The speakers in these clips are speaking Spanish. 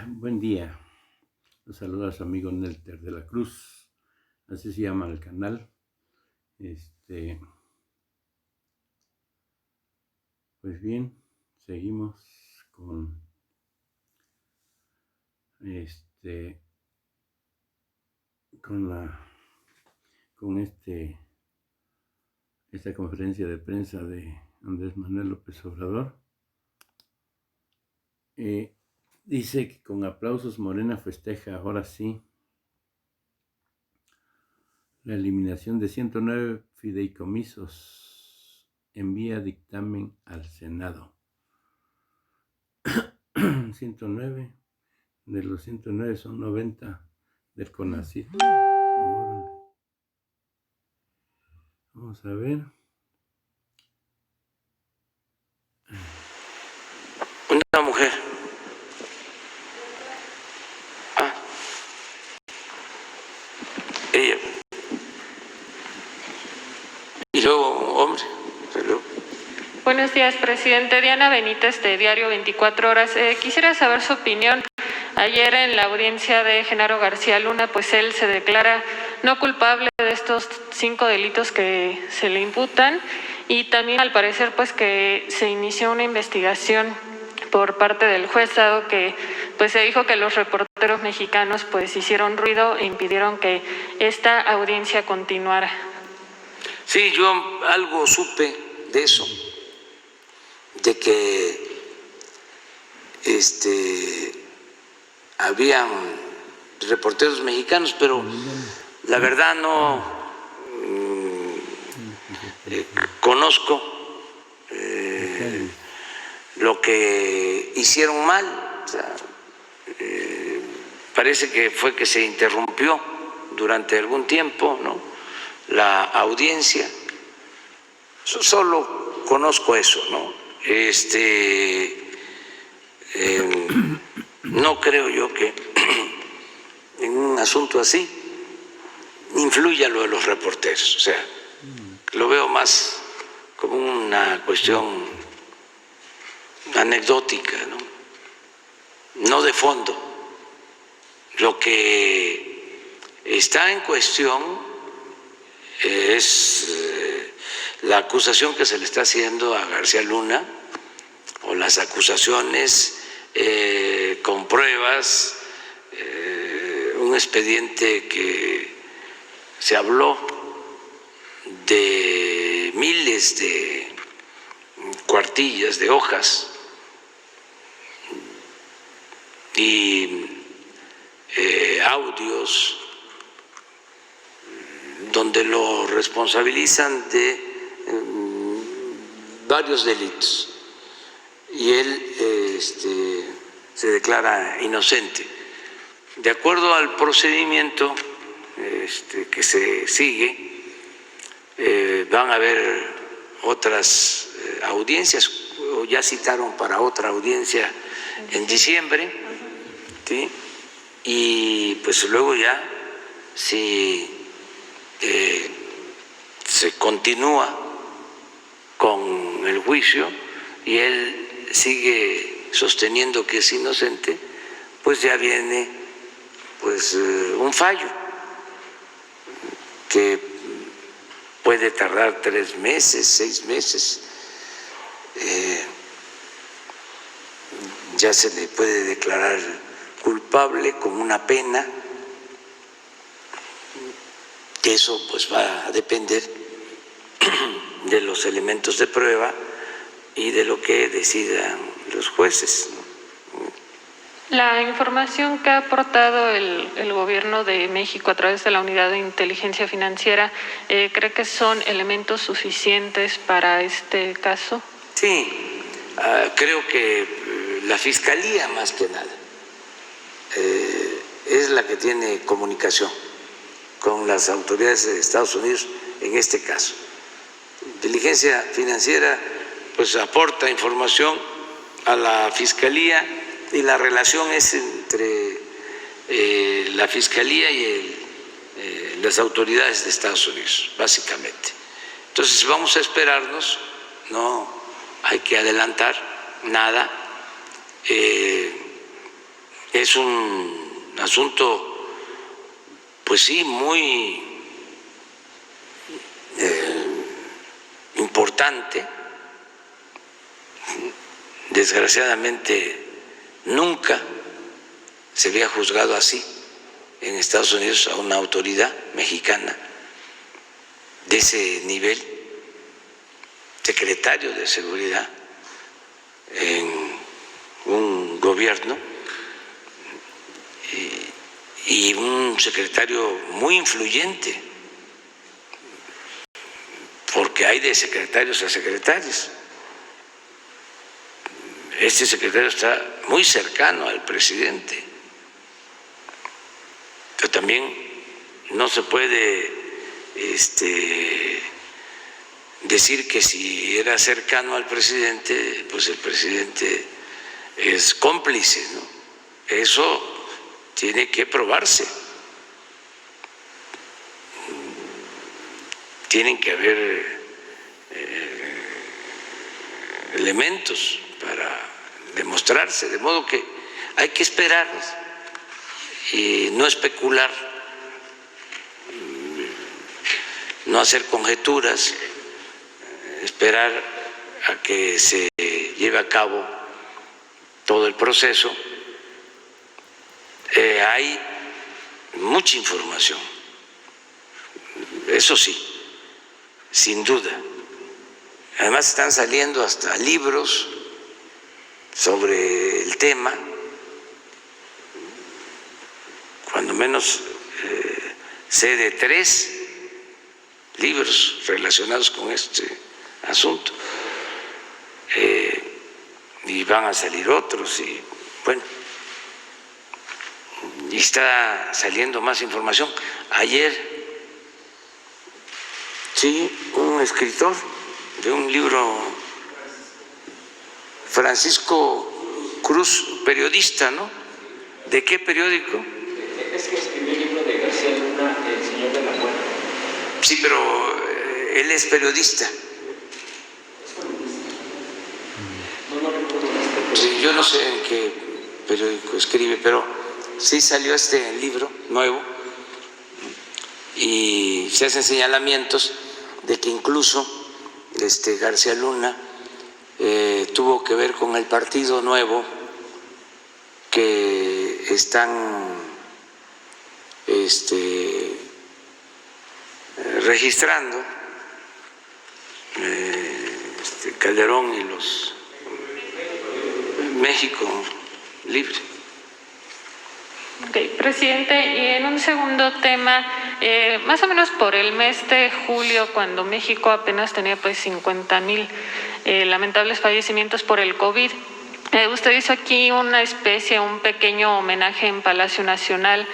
Buen día. Los saluda a su amigo Nelter de la Cruz. Así se llama el canal. Pues bien, seguimos con con esta conferencia de prensa de Andrés Manuel López Obrador. Dice que con aplausos Morena festeja ahora sí la eliminación de 109 fideicomisos. Envía dictamen al Senado. 109, de los 109 son 90 del CONACYT. Vamos a ver. Una mujer. Ella. Y luego, hombre. Luego. Buenos días, presidente. Diana Benítez, de Diario 24 Horas. Quisiera saber su opinión. Ayer en la audiencia de Genaro García Luna, pues él se declara no culpable de estos 5 delitos que se le imputan, y también al parecer pues que se inició una investigación por parte del juez, dado que pues se dijo que los reporteros mexicanos pues hicieron ruido e impidieron que esta audiencia continuara. Sí, yo algo supe de eso, de que habían reporteros mexicanos, pero la verdad no conozco lo que hicieron mal. O sea, parece que fue que se interrumpió durante algún tiempo, ¿no?, la audiencia. Solo conozco eso, ¿no? No creo yo que en un asunto así influya lo de los reporteros. O sea, lo veo más como una cuestión anecdótica, no de fondo. Lo que está en cuestión es la acusación que se le está haciendo a García Luna, o las acusaciones con pruebas, un expediente que se habló de miles de cuartillas, de hojas, y audios donde lo responsabilizan de varios delitos, y él se declara inocente. De acuerdo al procedimiento que se sigue, van a haber otras audiencias, o ya citaron para otra audiencia en diciembre, ¿sí? Y pues luego ya, si se continúa con el juicio y él sigue sosteniendo que es inocente, pues ya viene pues un fallo que puede tardar 3 meses, 6 meses. Ya se le puede declarar culpable con una pena, que eso pues va a depender de los elementos de prueba y de lo que decidan los jueces. La información que ha aportado el gobierno de México a través de la Unidad de Inteligencia Financiera, ¿cree que son elementos suficientes para este caso? Sí, creo que la Fiscalía, más que nada, es la que tiene comunicación con las autoridades de Estados Unidos en este caso. Inteligencia Financiera pues aporta información a la Fiscalía, y la relación es entre la Fiscalía y las autoridades de Estados Unidos, básicamente. Entonces vamos a esperarnos, no hay que adelantar nada. es un asunto, pues sí, muy importante. Desgraciadamente nunca se había juzgado así en Estados Unidos a una autoridad mexicana de ese nivel, secretario de Seguridad en un gobierno y un secretario muy influyente, porque hay de secretarios a secretarios. Este secretario está muy cercano al presidente, pero también no se puede decir que si era cercano al presidente, pues el presidente es cómplice, ¿no? Eso tiene que probarse. Tienen que haber elementos para demostrarse, de modo que hay que esperar y no especular, no hacer conjeturas, esperar a que se lleve a cabo todo el proceso. Hay mucha información, eso sí, sin duda. Además están saliendo hasta libros sobre el tema, cuando menos sé de 3 libros relacionados con este asunto, y van a salir otros, y bueno, y está saliendo más información. Ayer, sí, un escritor de un libro, Francisco Cruz, periodista, ¿no? ¿De qué periódico? Es que escribió el libro de García Luna, El Señor de la Buena. Sí, pero él es periodista. No recuerdo este. Sí, yo no sé en qué periódico escribe, pero sí salió este libro nuevo y se hacen señalamientos de que incluso García Luna tuvo que ver con el Partido Nuevo que están registrando Calderón y los México Libre. Ok, presidente, y en un segundo tema, más o menos por el mes de julio, cuando México apenas tenía pues 50,000 lamentables fallecimientos por el COVID, usted hizo aquí una especie, un pequeño homenaje en Palacio Nacional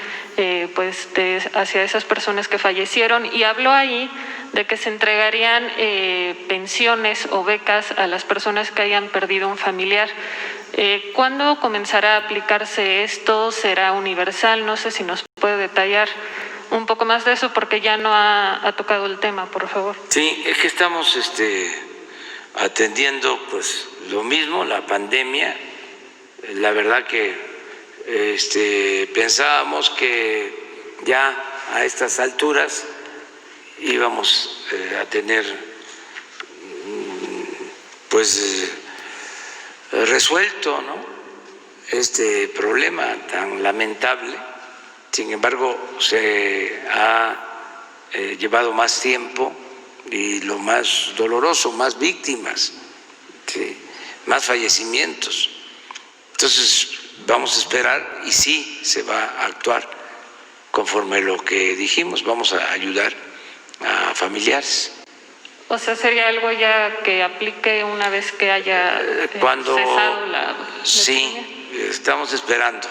hacia esas personas que fallecieron, y habló ahí de que se entregarían pensiones o becas a las personas que hayan perdido un familiar. ¿Cuándo comenzará a aplicarse esto? ¿Será universal? No sé si nos puede detallar un poco más de eso, porque ya no ha tocado el tema, por favor. Sí, es que estamos atendiendo pues lo mismo, la pandemia. La verdad que pensábamos que ya a estas alturas íbamos a tener pues resuelto, ¿no?, este problema tan lamentable. Sin embargo, se ha llevado más tiempo y lo más doloroso, más víctimas, ¿sí?, más fallecimientos. Entonces vamos a esperar y sí se va a actuar conforme lo que dijimos. Vamos a ayudar a familiares. O sea, ¿sería algo ya que aplique una vez que haya cesado la sí, epidemia? Estamos esperando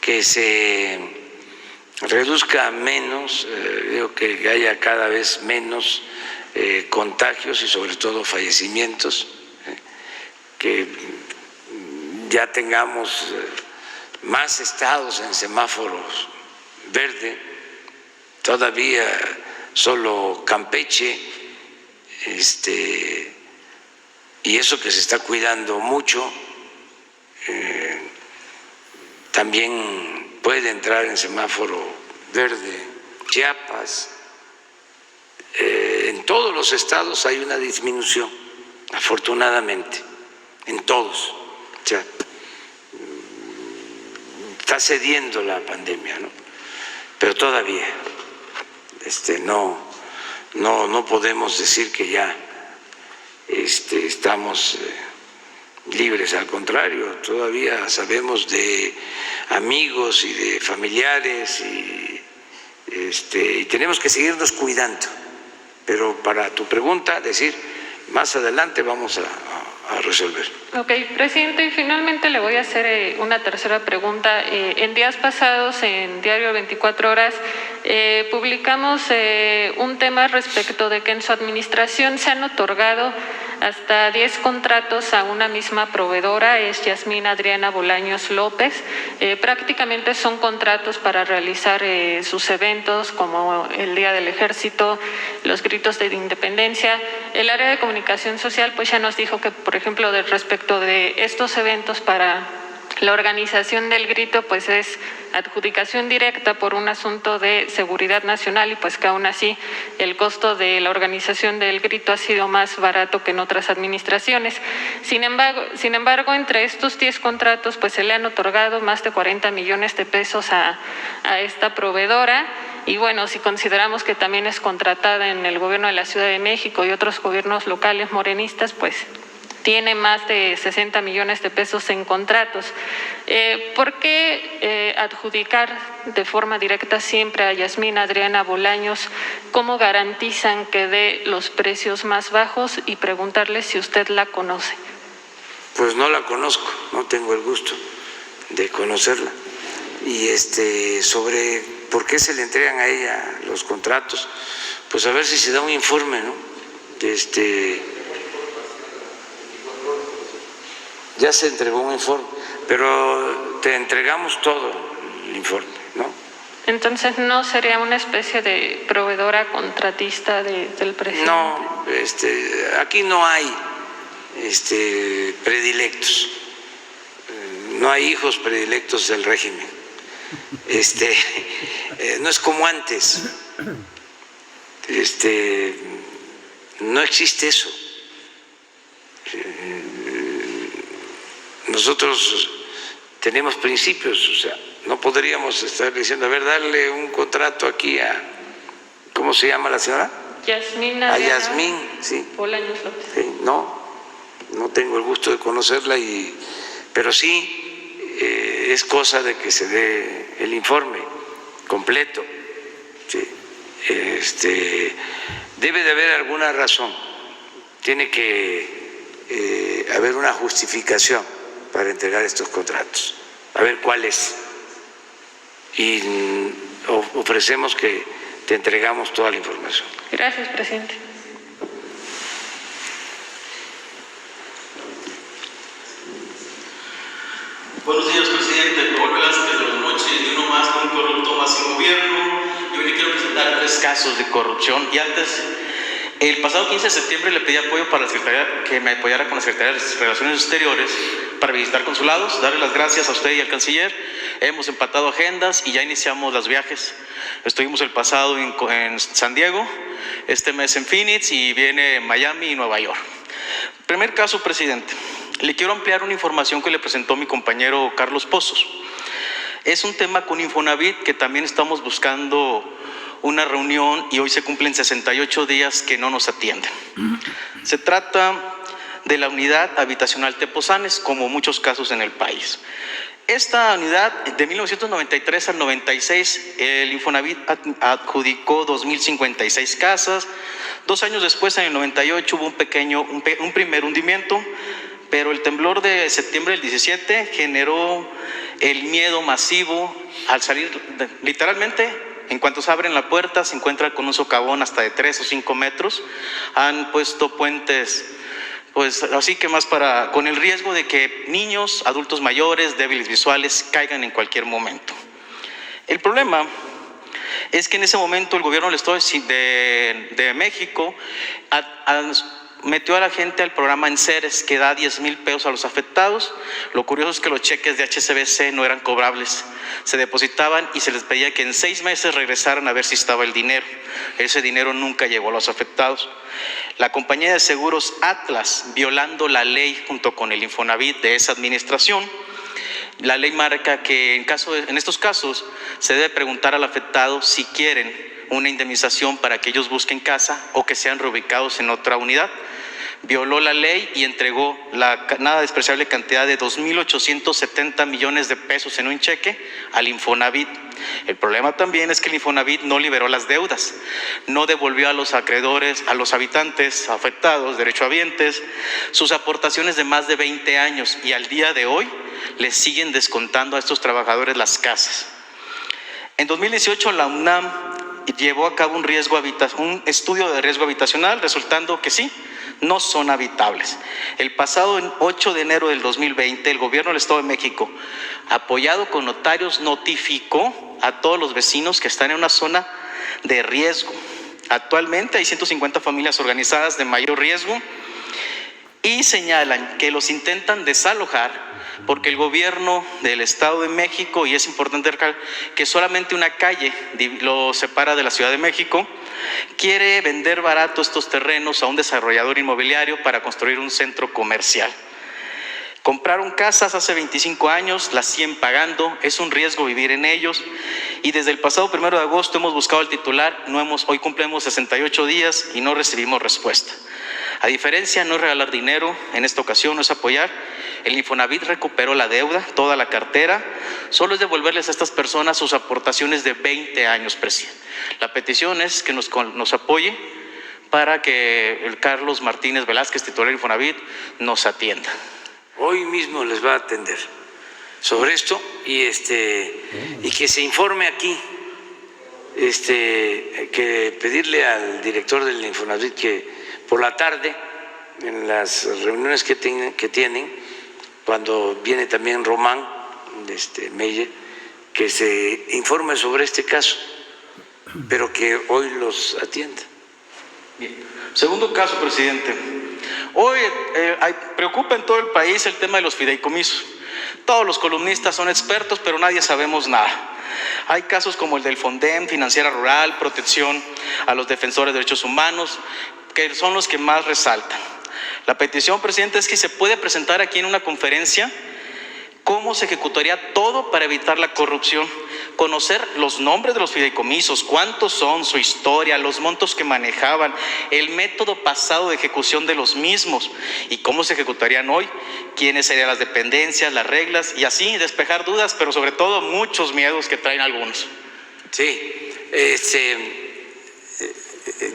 que se reduzca menos, digo, que haya cada vez menos contagios y sobre todo fallecimientos, que ya tengamos más estados en semáforos verde. Todavía solo Campeche, y eso que se está cuidando mucho, también puede entrar en semáforo verde. Chiapas, en todos los estados hay una disminución, afortunadamente, en todos. O sea, está cediendo la pandemia, ¿no? Pero todavía no podemos decir que ya estamos libres, al contrario, todavía sabemos de amigos y de familiares y tenemos que seguirnos cuidando. Pero para tu pregunta, decir, más adelante vamos a resolver. Ok, presidente, y finalmente le voy a hacer una tercera pregunta. En días pasados, en Diario 24 Horas, publicamos un tema respecto de que en su administración se han otorgado hasta 10 contratos a una misma proveedora, es Yasmín Adriana Bolaños López. Prácticamente son contratos para realizar sus eventos como el Día del Ejército, los gritos de independencia. El área de comunicación social pues ya nos dijo que, por ejemplo, respecto de estos eventos para la organización del grito, pues es adjudicación directa por un asunto de seguridad nacional y pues que aún así el costo de la organización del grito ha sido más barato que en otras administraciones. Sin embargo, entre estos 10 contratos pues se le han otorgado más de 40 millones de pesos a esta proveedora. Y bueno, si consideramos que también es contratada en el gobierno de la Ciudad de México y otros gobiernos locales morenistas, pues tiene más de 60 millones de pesos en contratos. ¿Por qué adjudicar de forma directa siempre a Yasmín Adriana Bolaños? ¿Cómo garantizan que dé los precios más bajos? Y preguntarle si usted la conoce. Pues no la conozco, no tengo el gusto de conocerla. Y sobre por qué se le entregan a ella los contratos, pues a ver si se da un informe, ¿no? Ya se entregó un informe, pero te entregamos todo el informe, ¿no? Entonces, ¿no sería una especie de proveedora contratista del presidente? No, aquí no hay predilectos, no hay hijos predilectos del régimen. No es como antes, no existe eso. Nosotros tenemos principios, o sea, no podríamos estar diciendo, a ver, darle un contrato aquí a, ¿cómo se llama la señora? Yasmín A Adriana Yasmín, sí. Bolaños López. Sí, no tengo el gusto de conocerla, pero sí es cosa de que se dé el informe completo. Sí. Debe de haber alguna razón, tiene que haber una justificación para entregar estos contratos, a ver cuál es. Y ofrecemos que te entregamos toda la información. Gracias, presidente. Buenos días, presidente. Raúl Velázquez de las Noches, de uno más, de un corrupto más en gobierno. Yo hoy le quiero presentar 3 casos de corrupción. Y antes, el pasado 15 de septiembre le pedí apoyo para la Secretaría, que me apoyara con la Secretaría de Relaciones Exteriores para visitar consulados, darle las gracias a usted y al canciller. Hemos empatado agendas y ya iniciamos los viajes. Estuvimos el pasado en San Diego, este mes en Phoenix y viene Miami y Nueva York. Primer caso, presidente. Le quiero ampliar una información que le presentó mi compañero Carlos Pozos. Es un tema con Infonavit que también estamos buscando una reunión y hoy se cumplen 68 días que no nos atienden. Se trata de la unidad habitacional Tepozanes, como muchos casos en el país. Esta unidad, de 1993 al 96, el Infonavit adjudicó 2.056 casas. 2 años después, en el 98, hubo un primer hundimiento, pero el temblor de septiembre del 17 generó el miedo masivo al salir, literalmente, en cuanto se abren la puerta, se encuentran con un socavón hasta de 3 o 5 metros. Han puesto puentes, pues así que más con el riesgo de que niños, adultos mayores, débiles visuales, caigan en cualquier momento. El problema es que en ese momento el gobierno del Estado de México metió a la gente al programa Enseres, que da 10,000 pesos a los afectados. Lo curioso es que los cheques de HSBC no eran cobrables, se depositaban y se les pedía que en 6 meses regresaran a ver si estaba el dinero. Ese dinero nunca llegó a los afectados. La compañía de seguros Atlas, violando la ley junto con el Infonavit de esa administración. La ley marca que en estos casos se debe preguntar al afectado si quieren una indemnización para que ellos busquen casa o que sean reubicados en otra unidad. Violó la ley y entregó la nada despreciable cantidad de 2.870 millones de pesos en un cheque al Infonavit. El problema también es que el Infonavit no liberó las deudas, no devolvió a los acreedores, a los habitantes afectados, derechohabientes, sus aportaciones de más de 20 años y al día de hoy les siguen descontando a estos trabajadores las casas. En 2018 la UNAM llevó a cabo un estudio de riesgo habitacional, resultando que sí, no son habitables. El pasado 8 de enero del 2020, el gobierno del Estado de México, apoyado con notarios, notificó a todos los vecinos que están en una zona de riesgo. Actualmente hay 150 familias organizadas de mayor riesgo y señalan que los intentan desalojar porque el gobierno del Estado de México, y es importante recalcar que solamente una calle lo separa de la Ciudad de México, quiere vender barato estos terrenos a un desarrollador inmobiliario para construir un centro comercial. Compraron casas hace 25 años, las siguen pagando, es un riesgo vivir en ellos y desde el pasado 1 de agosto hemos buscado al titular, hoy cumplimos 68 días y no recibimos respuesta. A diferencia, no es regalar dinero, en esta ocasión no es apoyar. El Infonavit recuperó la deuda, toda la cartera, solo es devolverles a estas personas sus aportaciones de 20 años, presidente. La petición es que nos apoye para que el Carlos Martínez Velázquez, titular del Infonavit, nos atienda. Hoy mismo les va a atender sobre esto y que se informe aquí, que pedirle al director del Infonavit que por la tarde, en las reuniones que tienen, cuando viene también Román Meyer, que se informe sobre este caso, pero que hoy los atienda. Bien. Segundo caso, presidente. Hoy preocupa en todo el país el tema de los fideicomisos. Todos los columnistas son expertos, pero nadie sabemos nada. Hay casos como el del Fondem, Financiera Rural, protección a los defensores de derechos humanos, que son los que más resaltan. La petición, presidente, es que se puede presentar aquí en una conferencia cómo se ejecutaría todo para evitar la corrupción, conocer los nombres de los fideicomisos, cuántos son, su historia, los montos que manejaban, el método pasado de ejecución de los mismos y cómo se ejecutarían hoy, quiénes serían las dependencias, las reglas y así despejar dudas, pero sobre todo muchos miedos que traen algunos. Sí,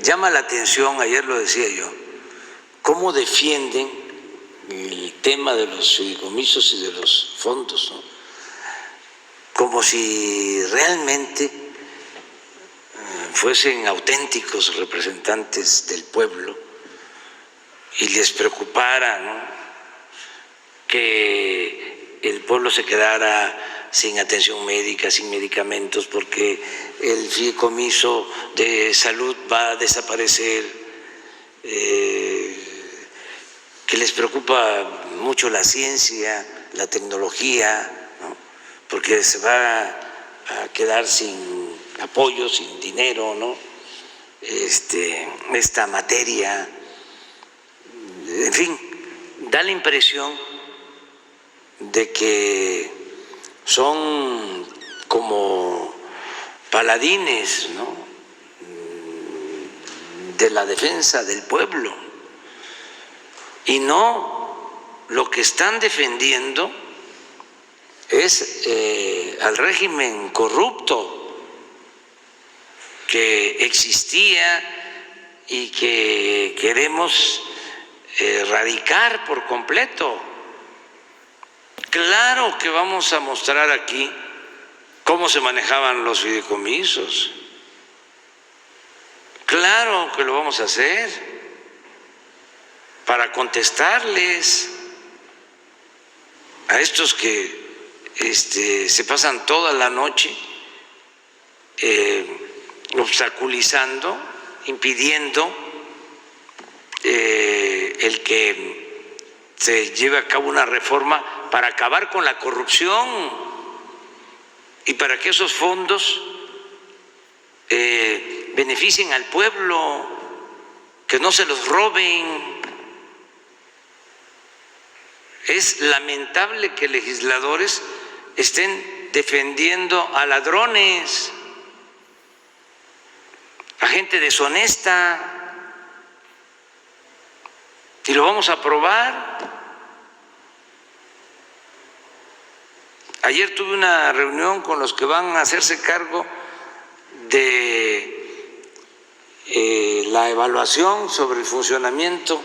llama la atención, ayer lo decía yo, cómo defienden el tema de los fideicomisos y de los fondos, ¿no? Como si realmente fuesen auténticos representantes del pueblo y les preocupara, ¿no?, que el pueblo se quedara sin atención médica, sin medicamentos, porque el fideicomiso de salud va a desaparecer, que les preocupa mucho la ciencia, la tecnología, ¿no?, porque se va a quedar sin apoyo, sin dinero, ¿no?, esta materia. En fin, da la impresión de que son como paladines, ¿no?, de la defensa del pueblo, y no, lo que están defendiendo es al régimen corrupto que existía y que queremos erradicar por completo. Claro que vamos a mostrar aquí cómo se manejaban los fideicomisos. Claro que lo vamos a hacer para contestarles a estos que se pasan toda la noche obstaculizando, impidiendo el que se lleve a cabo una reforma para acabar con la corrupción y para que esos fondos beneficien al pueblo, que no se los roben. Es lamentable que legisladores estén defendiendo a ladrones, a gente deshonesta, y lo vamos a aprobar. Ayer tuve una reunión con los que van a hacerse cargo de la evaluación sobre el funcionamiento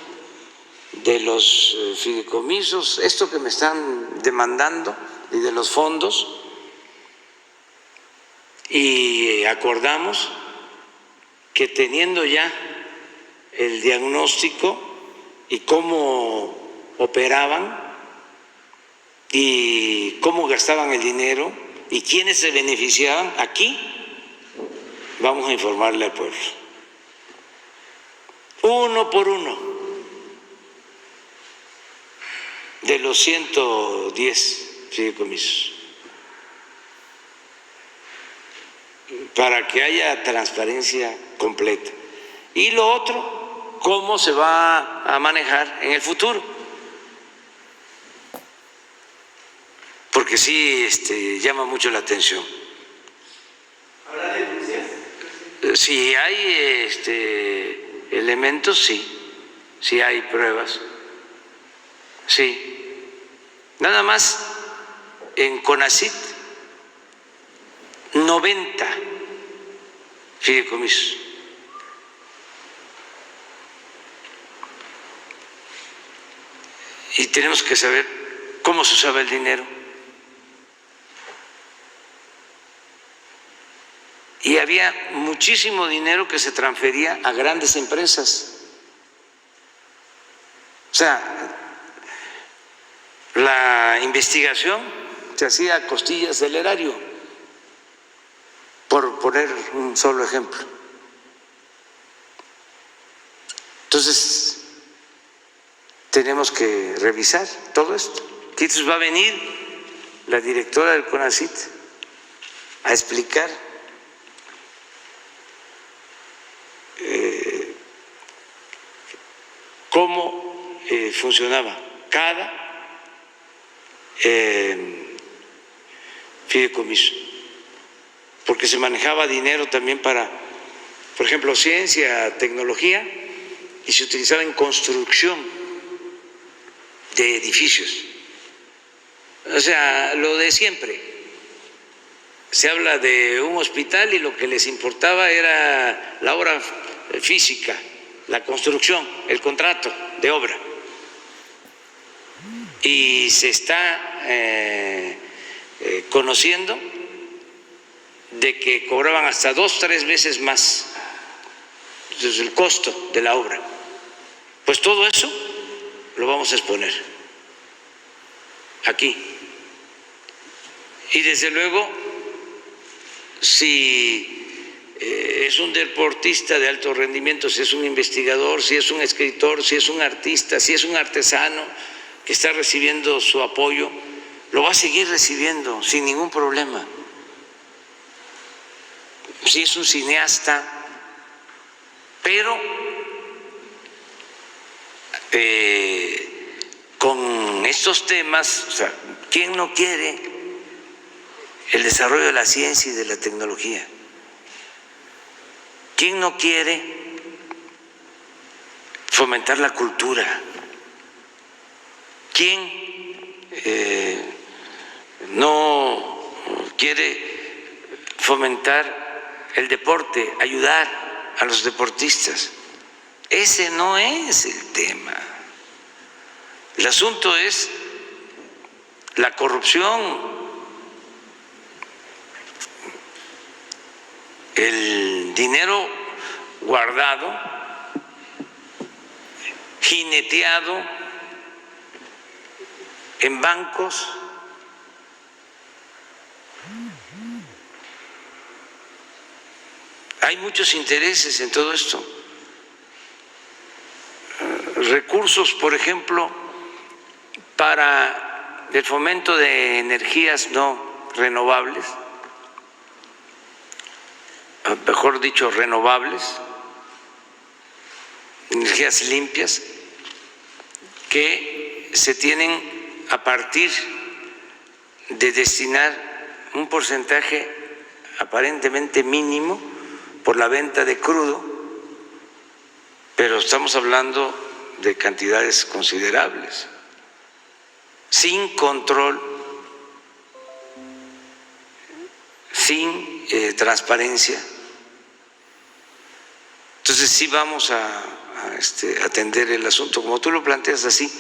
de los fideicomisos, esto que me están demandando, y de los fondos, y acordamos que teniendo ya el diagnóstico y cómo operaban y cómo gastaban el dinero y quiénes se beneficiaban, aquí vamos a informarle al pueblo, uno por uno, de los 110 fideicomisos, para que haya transparencia completa. Y lo otro, cómo se va a manejar en el futuro. Porque sí llama mucho la atención. ¿Habrá denuncias? Si hay elementos, sí. Si hay pruebas, sí. Nada más en CONACYT, 90 fideicomisos. Y tenemos que saber cómo se usaba el dinero. Y había muchísimo dinero que se transfería a grandes empresas. O sea, la investigación se hacía a costillas del erario, por poner un solo ejemplo. Entonces, tenemos que revisar todo esto. Entonces va a venir la directora del CONACYT a explicar cómo funcionaba cada fideicomiso, porque se manejaba dinero también para, por ejemplo, ciencia, tecnología, y se utilizaba en construcción de edificios. O sea, lo de siempre. Se habla de un hospital y lo que les importaba era la obra física, la construcción, el contrato de obra. Y se está conociendo de que cobraban hasta 2 o 3 veces más el costo de la obra. Pues todo eso lo vamos a exponer aquí. Y desde luego, si es un deportista de alto rendimiento, si es un investigador, si es un escritor, si es un artista, si es un artesano que está recibiendo su apoyo, lo va a seguir recibiendo sin ningún problema. Si es un cineasta, pero con estos temas, o sea, ¿quién no quiere el desarrollo de la ciencia y de la tecnología? ¿Quién no quiere fomentar la cultura? ¿Quién no quiere fomentar el deporte, ayudar a los deportistas? Ese no es el tema. El asunto es la corrupción, el dinero guardado, jineteado en bancos, hay muchos intereses en todo esto. recursos, por ejemplo, para el fomento de energías no renovables, mejor dicho, renovables, energías limpias, que se tienen a partir de destinar un porcentaje aparentemente mínimo por la venta de crudo, pero estamos hablando de cantidades considerables, sin control, sin transparencia. Entonces sí vamos a atender el asunto como tú lo planteas así.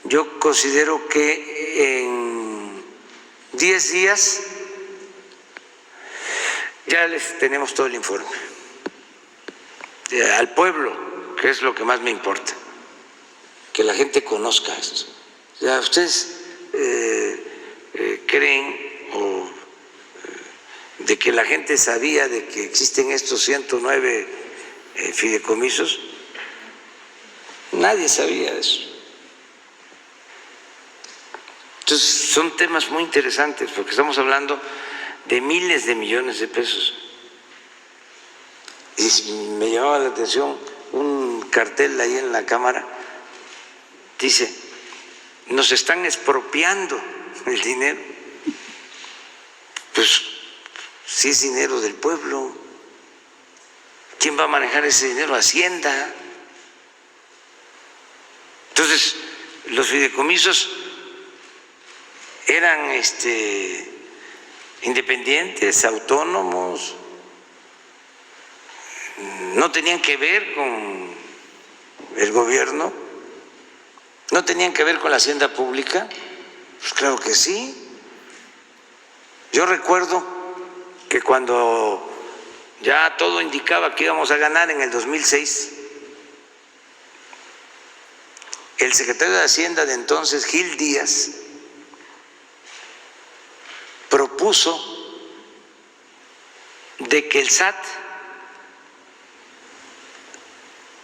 Yo considero que en 10 días ya les tenemos todo el informe al pueblo, que es lo que más me importa, que la gente conozca esto. O sea, ustedes creen de que la gente sabía de que existen estos 109 fideicomisos. Nadie sabía de eso. Entonces son temas muy interesantes porque estamos hablando de miles de millones de pesos. Y me llamaba la atención un cartel ahí en la Cámara, dice: nos están expropiando el dinero. Pues si es dinero del pueblo, ¿quién va a manejar ese dinero? Hacienda. Entonces, los fideicomisos eran independientes, autónomos, no tenían que ver con el gobierno, no tenían que ver con la hacienda pública. Pues claro que sí. Yo recuerdo que cuando ya todo indicaba que íbamos a ganar en el 2006, el secretario de Hacienda de entonces, Gil Díaz, propuso de que el SAT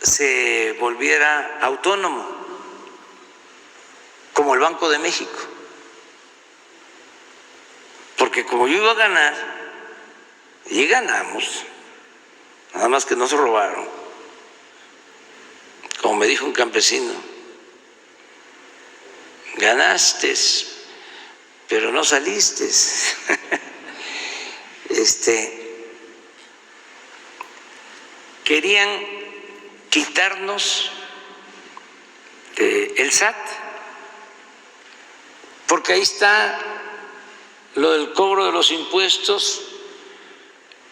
se volviera autónomo, como el Banco de México, porque como yo iba a ganar, y ganamos, nada más que nos robaron, como me dijo un campesino: ganaste, pero no saliste. Querían quitarnos el SAT, porque ahí está lo del cobro de los impuestos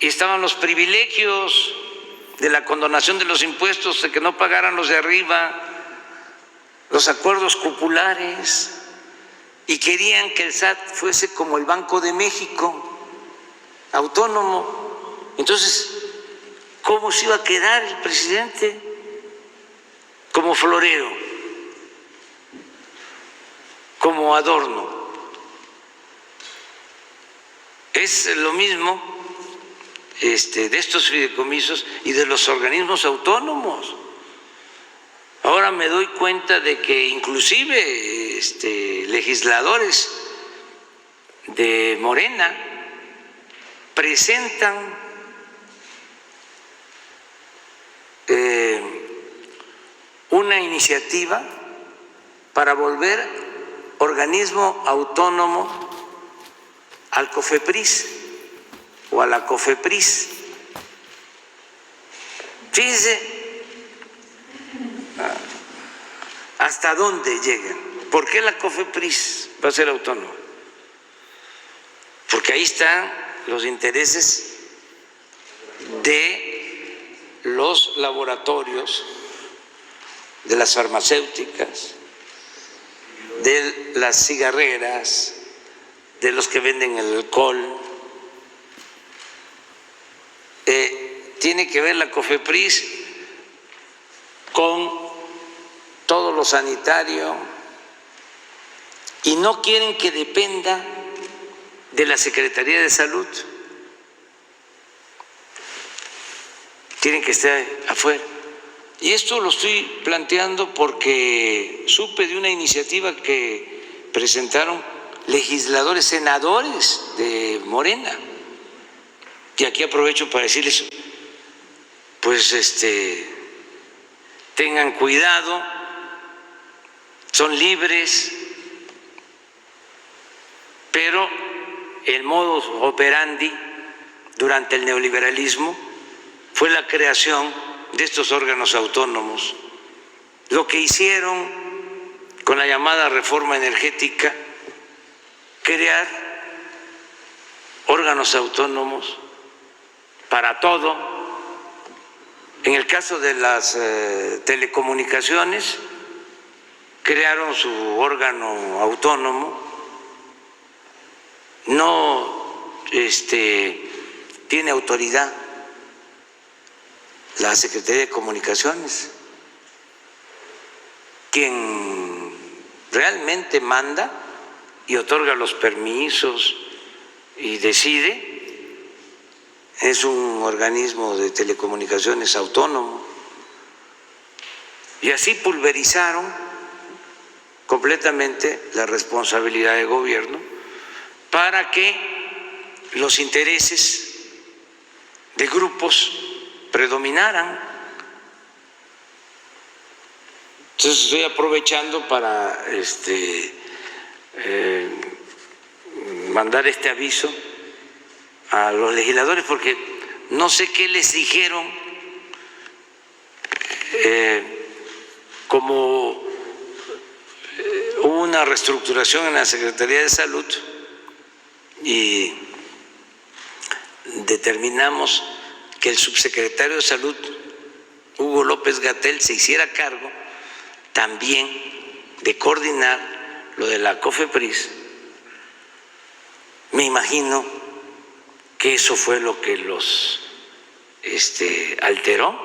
y estaban los privilegios de la condonación de los impuestos, de que no pagaran los de arriba, los acuerdos cupulares, y querían que el SAT fuese como el Banco de México, autónomo. Entonces, ¿cómo se iba a quedar el presidente? Como florero, como adorno. Es lo mismo de estos fideicomisos y de los organismos autónomos. Ahora me doy cuenta de que inclusive legisladores de Morena presentan una iniciativa para volver organismo autónomo al COFEPRIS o a la COFEPRIS. Fíjense hasta dónde llegan. ¿Por qué la COFEPRIS va a ser autónoma? Porque ahí están los intereses de los laboratorios, de las farmacéuticas, de las cigarreras, de los que venden el alcohol. Tiene que ver la COFEPRIS con todo lo sanitario y no quieren que dependa de la Secretaría de Salud. Quieren que esté afuera. Y esto lo estoy planteando porque supe de una iniciativa que presentaron legisladores, senadores de Morena. Y aquí aprovecho para decirles, pues tengan cuidado, son libres, pero el modus operandi durante el neoliberalismo fue la creación de estos órganos autónomos. Lo que hicieron con la llamada reforma energética, crear órganos autónomos para todo. En el caso de las telecomunicaciones, crearon su órgano autónomo, no tiene autoridad la Secretaría de Comunicaciones. Quien realmente manda y otorga los permisos y decide es un organismo de telecomunicaciones autónomo. Y así pulverizaron completamente la responsabilidad del gobierno para que los intereses de grupos predominaran. Entonces estoy aprovechando para mandar este aviso a los legisladores, porque no sé qué les dijeron, como hubo una reestructuración en la Secretaría de Salud y determinamos que el subsecretario de Salud, Hugo López-Gatell, se hiciera cargo también de coordinar lo de la COFEPRIS. Me imagino que eso fue lo que los alteró,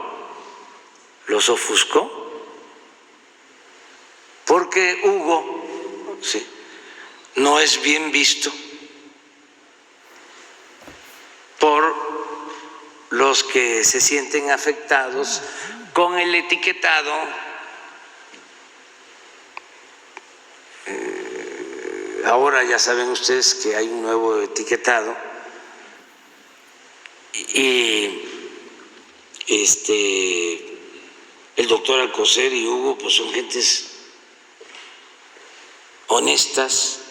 los ofuscó, porque Hugo no es bien visto por los que se sienten afectados con el etiquetado ahora ya saben ustedes que hay un nuevo etiquetado y el doctor Alcocer y Hugo pues son gentes honestas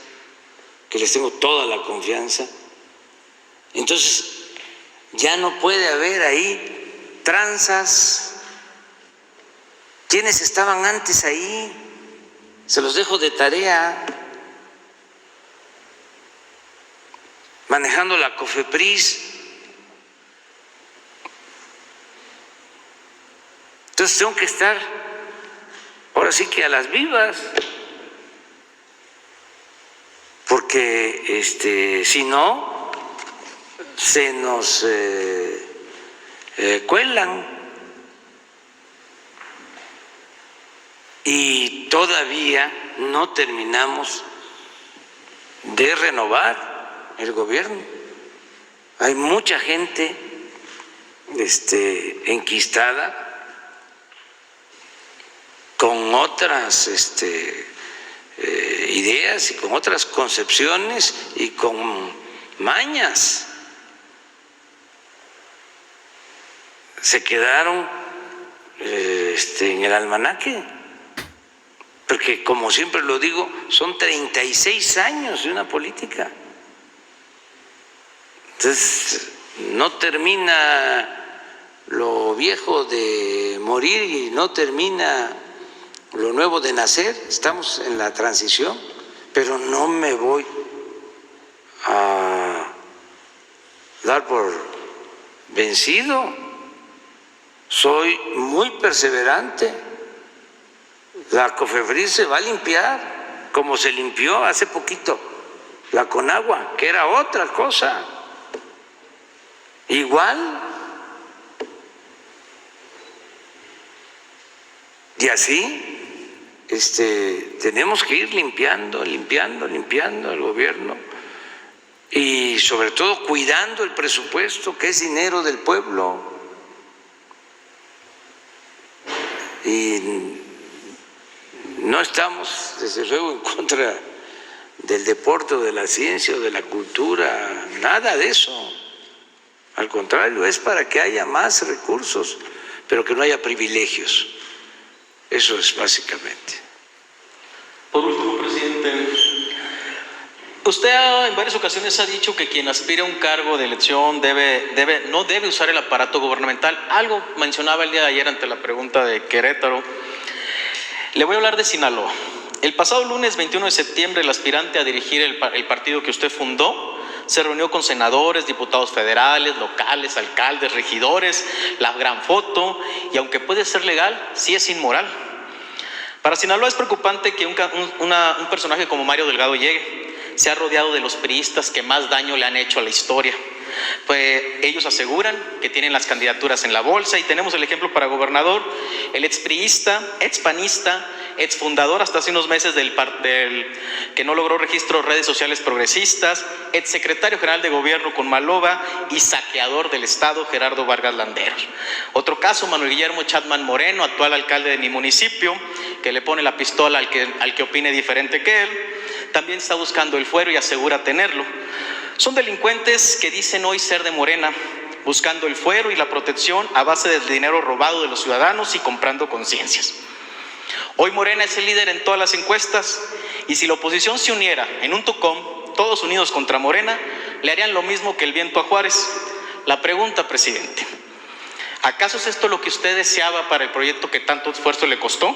que les tengo toda la confianza. Entonces ya no puede haber ahí tranzas. ¿Quiénes estaban antes ahí? Se los dejo de tarea. Manejando la COFEPRIS. Entonces tengo que estar ahora sí que a las vivas, porque si no se nos cuelan y todavía no terminamos de renovar el gobierno. Hay mucha gente enquistada con otras ideas y con otras concepciones y con mañas. Se quedaron en el almanaque, porque como siempre lo digo, son 36 años de una política. Entonces no termina lo viejo de morir y no termina lo nuevo de nacer. Estamos en la transición, pero no me voy a dar por vencido. Soy muy perseverante. La COFEPRIS se va a limpiar como se limpió hace poquito la Conagua, que era otra cosa. Igual. Y así tenemos que ir limpiando el gobierno y sobre todo cuidando el presupuesto, que es dinero del pueblo. Y no estamos, desde luego, en contra del deporte, o de la ciencia, o de la cultura, nada de eso. Al contrario, es para que haya más recursos, pero que no haya privilegios. Eso es básicamente. Por último, presidente, usted en varias ocasiones ha dicho que quien aspire a un cargo de elección no debe usar el aparato gubernamental. Algo mencionaba el día de ayer ante la pregunta de Querétaro. Le voy a hablar de Sinaloa. El pasado lunes 21 de septiembre, el aspirante a dirigir el partido que usted fundó se reunió con senadores, diputados federales, locales, alcaldes, regidores, la gran foto, y aunque puede ser legal, sí es inmoral. Para Sinaloa es preocupante que un personaje como Mario Delgado llegue. Se ha rodeado de los priistas que más daño le han hecho a la historia. Pues ellos aseguran que tienen las candidaturas en la bolsa, y tenemos el ejemplo para gobernador, el expriista, expanista, exfundador hasta hace unos meses del que no logró registro de redes sociales progresistas, exsecretario general de gobierno con Maloba y saqueador del estado Gerardo Vargas Landeros. Otro caso, Manuel Guillermo Chapman Moreno, actual alcalde de mi municipio, que le pone la pistola al que opine diferente que él, también está buscando el fuero y asegura tenerlo. Son delincuentes que dicen hoy ser de Morena, buscando el fuero y la protección a base del dinero robado de los ciudadanos y comprando conciencias. Hoy Morena es el líder en todas las encuestas, y si la oposición se uniera en un tocón, todos unidos contra Morena, le harían lo mismo que el viento a Juárez. La pregunta, presidente, ¿acaso es esto lo que usted deseaba para el proyecto que tanto esfuerzo le costó?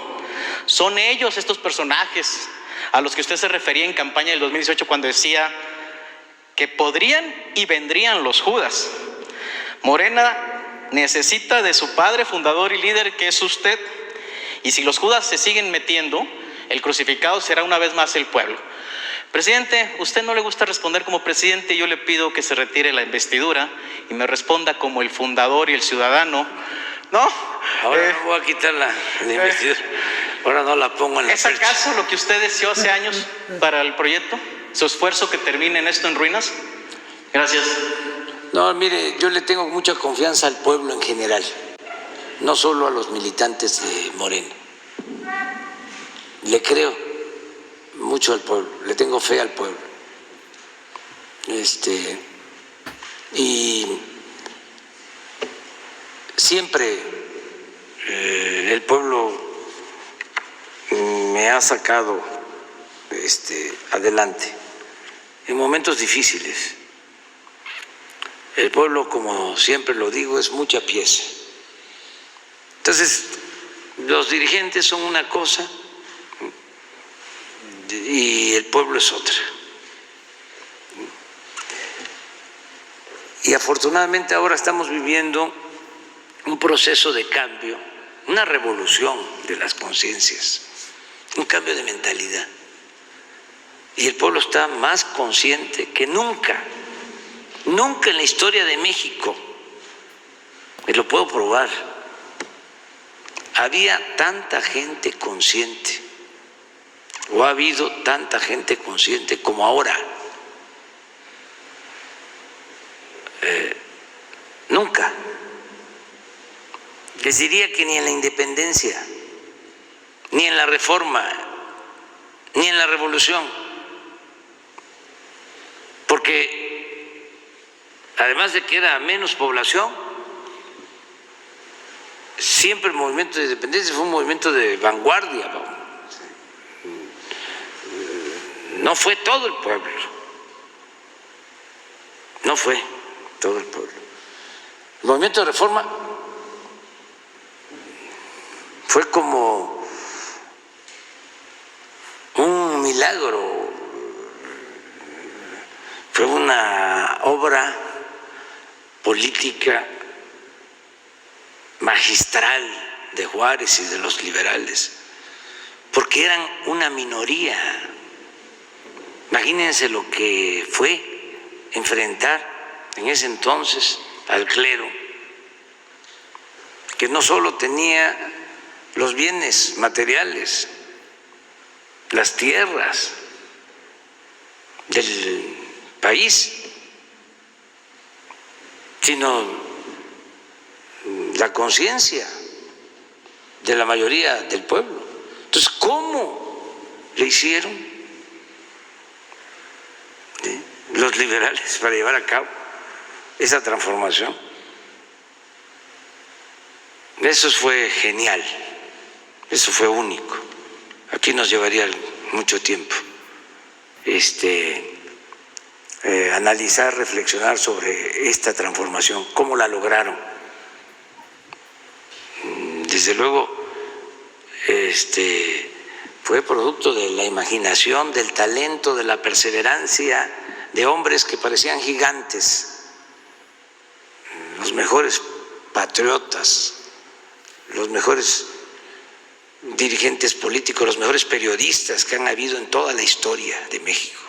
¿Son ellos, estos personajes a los que usted se refería en campaña del 2018 cuando decía que podrían y vendrían los Judas? Morena necesita de su padre fundador y líder, que es usted. Y si los Judas se siguen metiendo, el crucificado será una vez más el pueblo. Presidente, usted no le gusta responder como presidente, yo le pido que se retire la investidura y me responda como el fundador y el ciudadano. ¿No? Ahora no voy a quitar la investidura. Ahora no la pongo en la ¿Es acaso lo que usted deseó hace años para el proyecto? ¿Su esfuerzo que termine en esto en ruinas? Gracias. No, mire, yo le tengo mucha confianza al pueblo en general, no solo a los militantes de Morena. Le creo mucho al pueblo, le tengo fe al pueblo. Y siempre el pueblo me ha sacado adelante en momentos difíciles. El pueblo, como siempre lo digo, es mucha pieza. Entonces, los dirigentes son una cosa y el pueblo es otra. Y afortunadamente ahora estamos viviendo un proceso de cambio, una revolución de las conciencias, un cambio de mentalidad. Y el pueblo está más consciente que nunca, nunca en la historia de México, y lo puedo probar, había tanta gente consciente, o ha habido tanta gente consciente como ahora. Nunca. Les diría que ni en la independencia, ni en la reforma, ni en la revolución, porque además de que era menos población, siempre el movimiento de independencia fue un movimiento de vanguardia, no fue todo el pueblo, no fue todo el pueblo. El movimiento de reforma fue como un milagro, fue una obra política magistral de Juárez y de los liberales, porque eran una minoría. Imagínense lo que fue enfrentar en ese entonces al clero, que no solo tenía los bienes materiales, las tierras del país, sino la conciencia de la mayoría del pueblo. Entonces, ¿cómo le hicieron los liberales para llevar a cabo esa transformación? Eso fue genial, eso fue único. Aquí nos llevaría mucho tiempo analizar, reflexionar sobre esta transformación, cómo la lograron. Desde luego, fue producto de la imaginación, del talento, de la perseverancia de hombres que parecían gigantes, los mejores patriotas, los mejores dirigentes políticos, los mejores periodistas que han habido en toda la historia de México.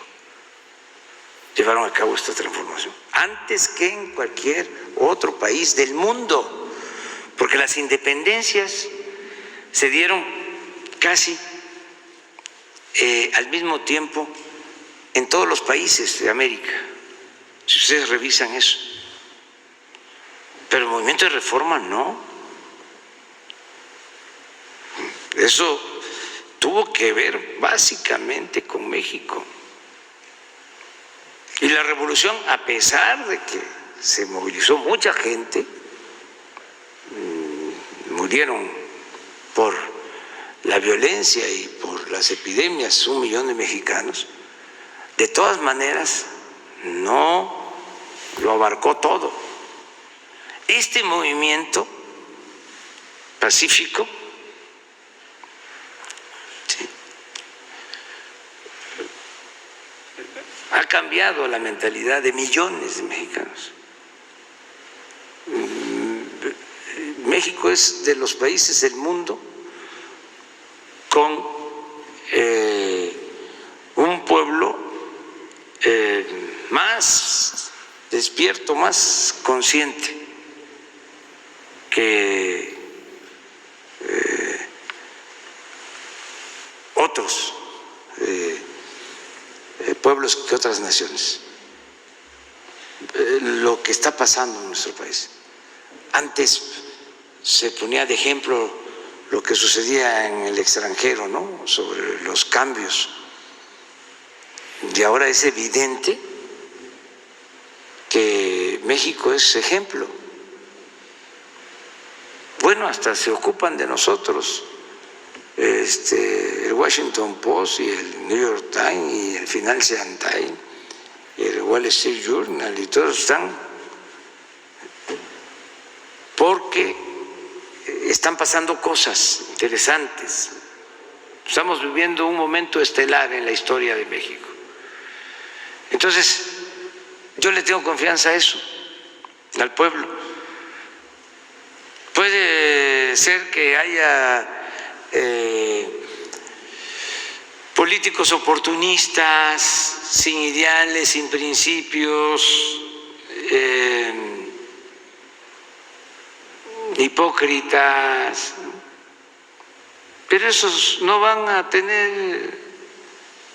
Llevaron a cabo esta transformación, antes que en cualquier otro país del mundo, porque las independencias se dieron casi al mismo tiempo en todos los países de América, si ustedes revisan eso. Pero el movimiento de reforma no. Eso tuvo que ver básicamente con México. Y la revolución, a pesar de que se movilizó mucha gente, murieron por la violencia y por las epidemias 1 millón de mexicanos, de todas maneras no lo abarcó todo. Este movimiento pacífico ha cambiado la mentalidad de millones de mexicanos. México es de los países del mundo con un pueblo más despierto, más consciente que otros pueblos, que otras naciones. Lo que está pasando en nuestro país. Antes se ponía de ejemplo lo que sucedía en el extranjero, ¿no?, sobre los cambios. Y ahora es evidente que México es ejemplo. Bueno, hasta se ocupan de nosotros. El Washington Post y el New York Times y el Financial Times y el Wall Street Journal, y todos están porque están pasando cosas interesantes. Estamos viviendo un momento estelar en la historia de México. Entonces, yo le tengo confianza a eso, al pueblo. Puede ser que haya políticos oportunistas, sin ideales, sin principios, hipócritas, pero esos no van a tener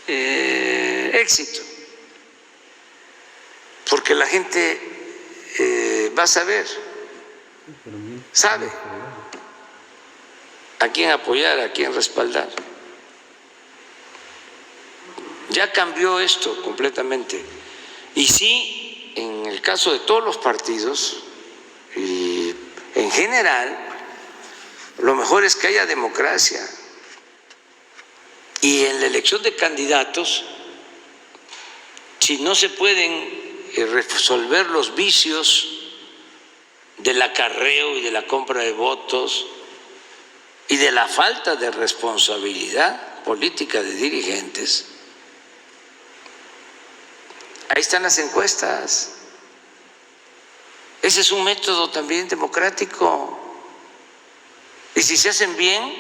éxito, porque la gente va a saber, sabe a quién apoyar, a quién respaldar. Ya cambió esto completamente. Y sí, en el caso de todos los partidos, y en general, lo mejor es que haya democracia. Y en la elección de candidatos, si no se pueden resolver los vicios del acarreo y de la compra de votos y de la falta de responsabilidad política de dirigentes, ahí están las encuestas. Ese es un método también democrático. Y si se hacen bien,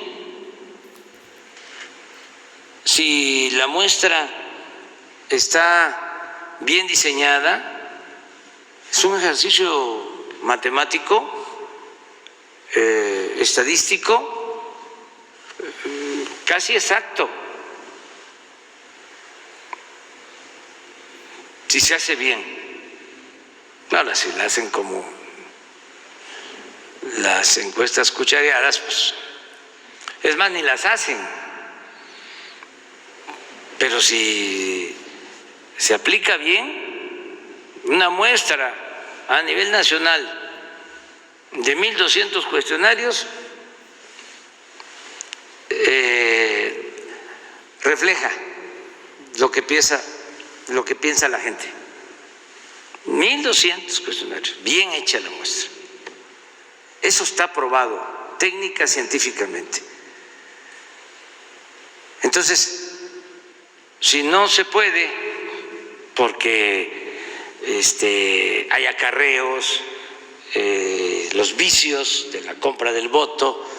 si la muestra está bien diseñada, es un ejercicio matemático, estadístico, casi exacto. Si se hace bien. Ahora, si la hacen como las encuestas cuchareadas, pues Es más, ni las hacen. Pero si se aplica bien, una muestra a nivel nacional de 1.200 cuestionarios refleja lo que piensa la gente. 1.200 cuestionarios, bien hecha la muestra. Eso está probado técnica, científicamente. Entonces, si no se puede, porque hay acarreos, los vicios de la compra del voto,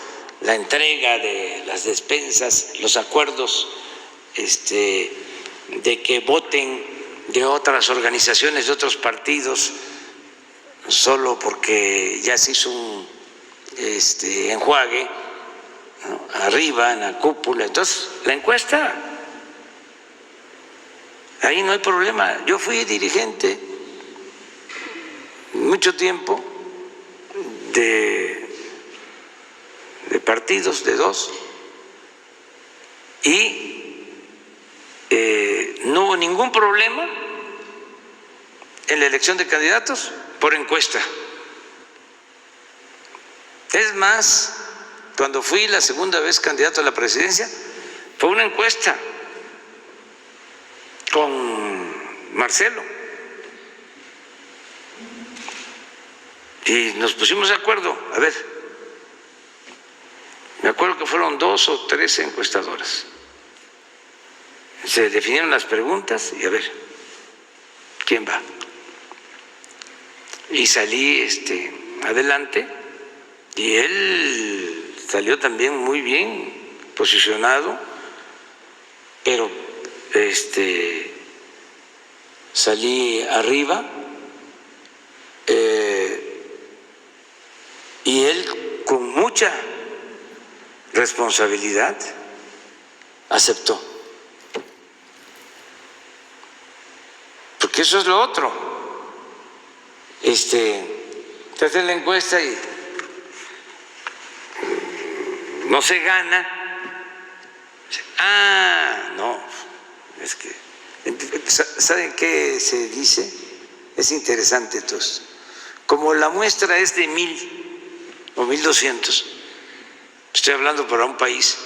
la entrega de las despensas, los acuerdos de que voten de otras organizaciones, de otros partidos, solo porque ya se hizo un enjuague, ¿no?, arriba en la cúpula. Entonces, la encuesta, ahí no hay problema. Yo fui dirigente mucho tiempo de partidos, de dos, y no hubo ningún problema en la elección de candidatos por encuesta. Es más, cuando fui la segunda vez candidato a la presidencia, fue una encuesta con Marcelo y nos pusimos de acuerdo. A ver, me acuerdo que fueron 2 o 3 encuestadoras. Se definieron las preguntas y a ver quién va. Y salí adelante, y él salió también muy bien posicionado, pero salí arriba, y él con mucha responsabilidad aceptó. Porque eso es lo otro. Se hace la encuesta y no se gana. No, es que, ¿saben qué se dice? Es interesante entonces. Como la muestra es de 1.000 o 1.200, estoy hablando para un país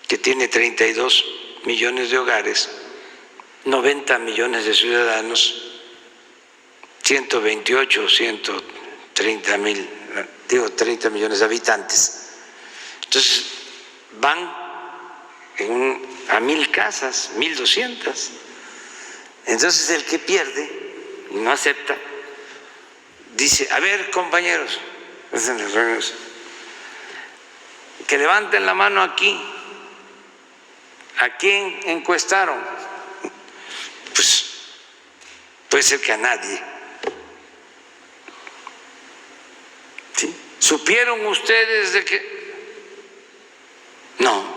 que tiene 32 millones de hogares, 90 millones de ciudadanos, 128 o 130 mil, 30 millones de habitantes. Entonces, van a 1.000 casas, 1.200. Entonces, el que pierde y no acepta, dice: a ver, compañeros, que levanten la mano aquí. ¿A quién encuestaron? Pues puede ser que a nadie. ¿Sí? ¿Supieron ustedes de que? No.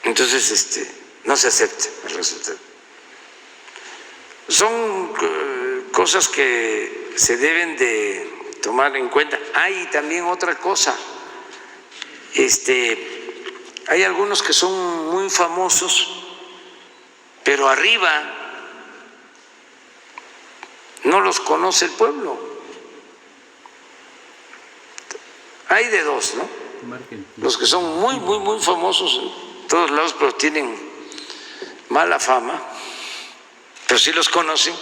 Entonces, no se acepta el resultado. Son cosas que se deben de tomar en cuenta. Hay también otra cosa. Hay algunos que son muy famosos, pero arriba no los conoce el pueblo. Hay de dos, ¿no? Los que son muy, muy, muy famosos en todos lados, pero tienen mala fama, pero sí los conocen.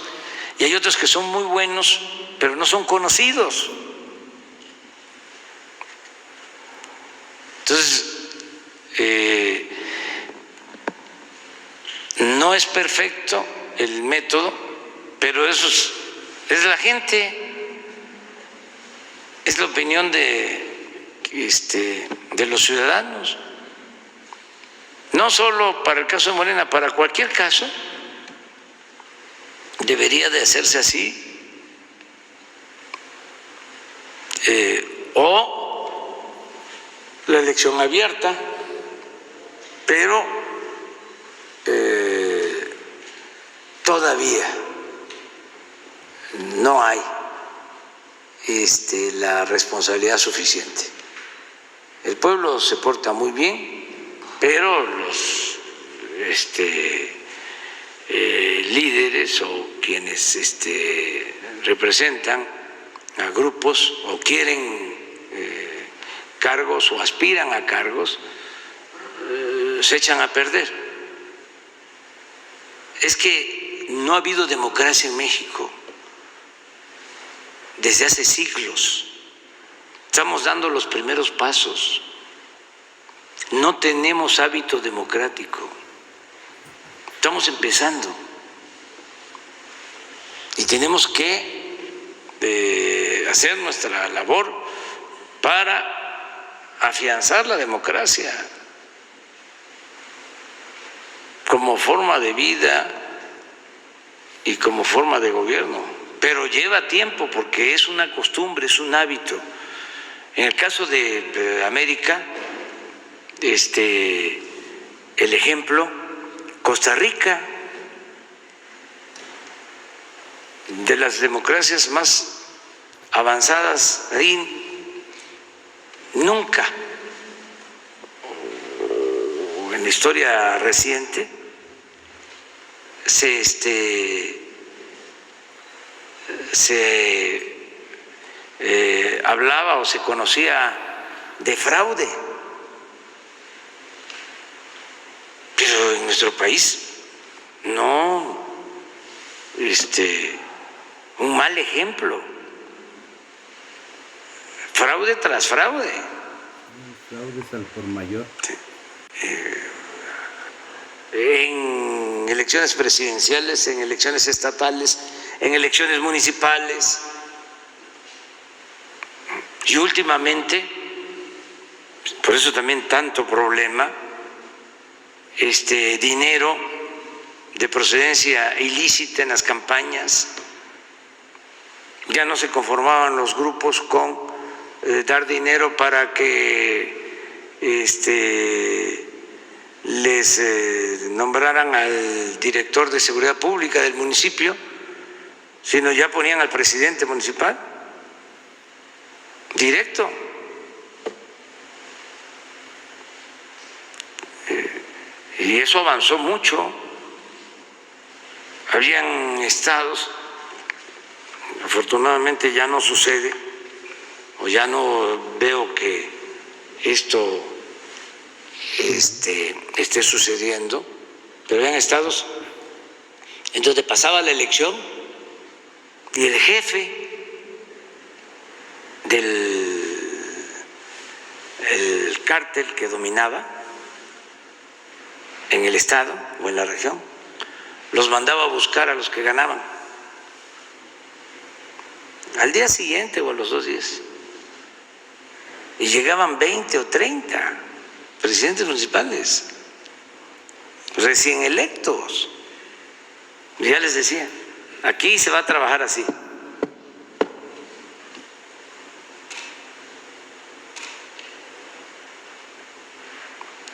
Y hay otros que son muy buenos, pero no son conocidos. Entonces, no es perfecto el método, pero eso es la gente, es la opinión de los ciudadanos. No solo para el caso de Morena, para cualquier caso debería de hacerse así. O la elección abierta, pero todavía no hay la responsabilidad suficiente. El pueblo se porta muy bien, pero los líderes o quienes representan a grupos o quieren cargos o aspiran a cargos, se echan a perder. Es que no ha habido democracia en México desde hace siglos. Estamos dando los primeros pasos. No tenemos hábito democrático. Estamos empezando. Y tenemos que hacer nuestra labor para afianzar la democracia como forma de vida y como forma de gobierno. Pero lleva tiempo porque es una costumbre, es un hábito. En el caso de América, el ejemplo, Costa Rica, de las democracias más avanzadas, ahí nunca, en la historia reciente, se hablaba o se conocía de fraude. Pero en nuestro país no, un mal ejemplo, fraude tras fraude. Fraudes al por mayor. En elecciones presidenciales, en elecciones estatales, en elecciones municipales y últimamente, por eso también tanto problema, dinero de procedencia ilícita en las campañas. Ya no se conformaban los grupos con dar dinero para que les nombraran al director de seguridad pública del municipio, sino ya ponían al presidente municipal directo. Y eso avanzó mucho. Habían estados, afortunadamente ya no sucede, o ya no veo que esto esté sucediendo, pero habían estados en donde pasaba la elección y el jefe del cártel que dominaba en el estado o en la región los mandaba a buscar a los que ganaban al día siguiente o a los 2 días, y llegaban 20 o 30 presidentes municipales recién electos. Ya les decía, aquí se va a trabajar así.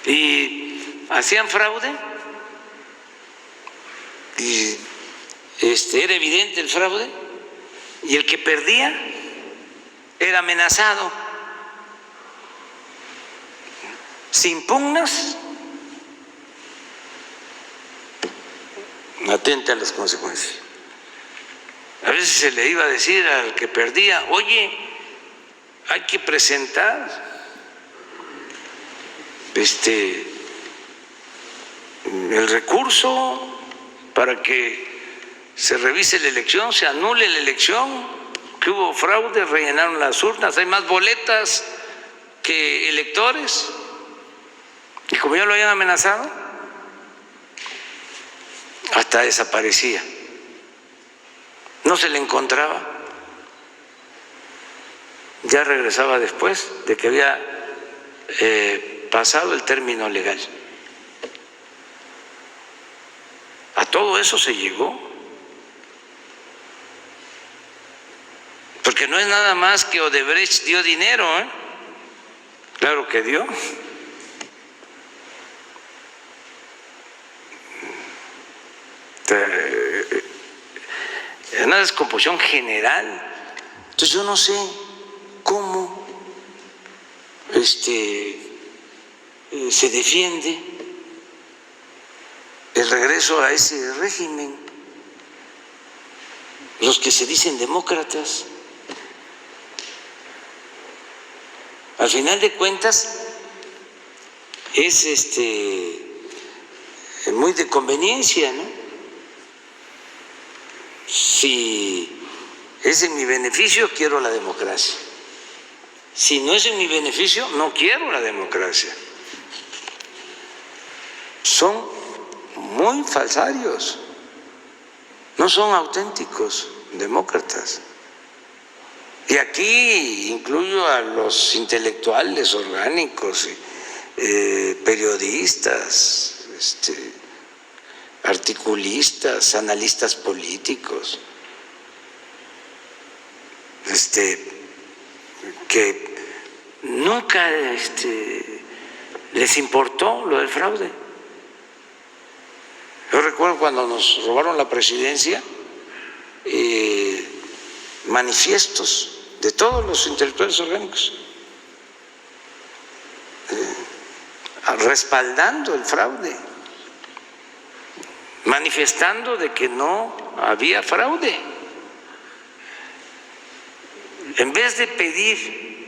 Y hacían fraude y era evidente el fraude, y el que perdía era amenazado. Si impugnas, atente a las consecuencias. A veces se le iba a decir al que perdía: oye, hay que presentar el recurso para que se revise la elección, se anule la elección, que hubo fraude, rellenaron las urnas, hay más boletas que electores. Y como ya lo habían amenazado, hasta desaparecía, no se le encontraba, ya regresaba después de que había pasado el término legal. A todo eso se llegó, porque no es nada más que Odebrecht dio dinero, claro que dio. Una descomposición general Entonces yo no sé cómo se defiende el regreso a ese régimen. Los que se dicen demócratas, al final de cuentas, es muy de conveniencia, ¿no? Si es en mi beneficio, quiero la democracia. Si no es en mi beneficio, no quiero la democracia. Son muy falsarios, no son auténticos demócratas. Y aquí incluyo a los intelectuales orgánicos, periodistas, articulistas, analistas políticos, que nunca les importó lo del fraude. Yo recuerdo cuando nos robaron la presidencia, manifiestos de todos los intelectuales orgánicos respaldando el fraude, manifestando de que no había fraude. En vez de pedir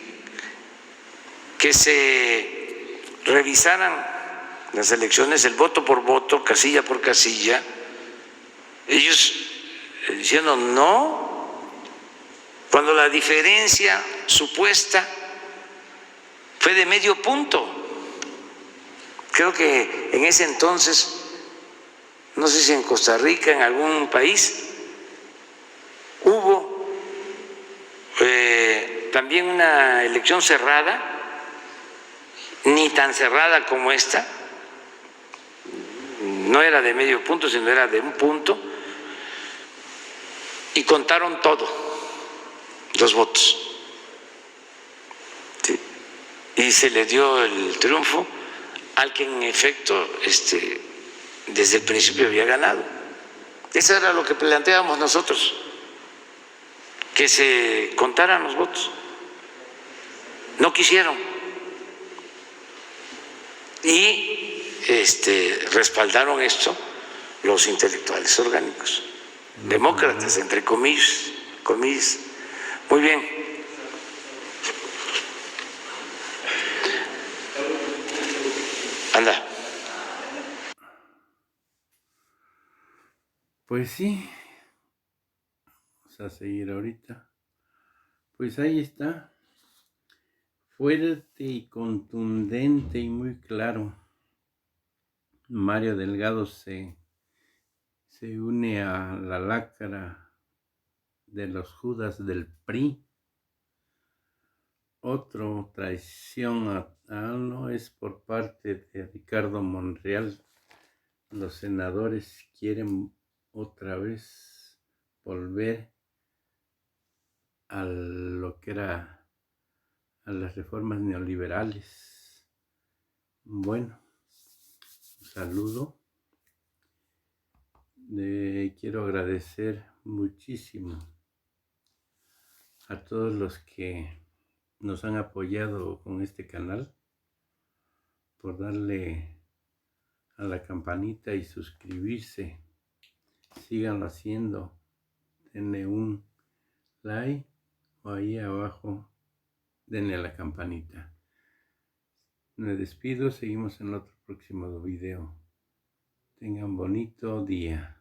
que se revisaran las elecciones, el voto por voto, casilla por casilla, ellos diciendo no, cuando la diferencia supuesta fue de medio punto. Creo que en ese entonces, no sé si en Costa Rica, en algún país, hubo también una elección cerrada, ni tan cerrada como esta, no era de medio punto, sino era de un punto, y contaron todo, los votos. ¿Sí? Y se le dio el triunfo al que en efecto desde el principio había ganado. Eso era lo que planteábamos nosotros, que se contaran los votos. No quisieron. Y respaldaron esto los intelectuales orgánicos, demócratas, entre comillas. Muy bien. Anda. Pues sí, vamos a seguir ahorita. Pues ahí está, fuerte y contundente y muy claro. Mario Delgado se une a la lacra de los Judas del PRI. Otro traición no es por parte de Ricardo Monreal. Los senadores quieren otra vez volver a lo que era a las reformas neoliberales. Bueno, un saludo. Quiero agradecer muchísimo a todos los que nos han apoyado con este canal, por darle a la campanita y suscribirse. Síganlo haciendo. Denle un like o ahí abajo denle a la campanita. Me despido, seguimos en otro próximo video. Tengan bonito día.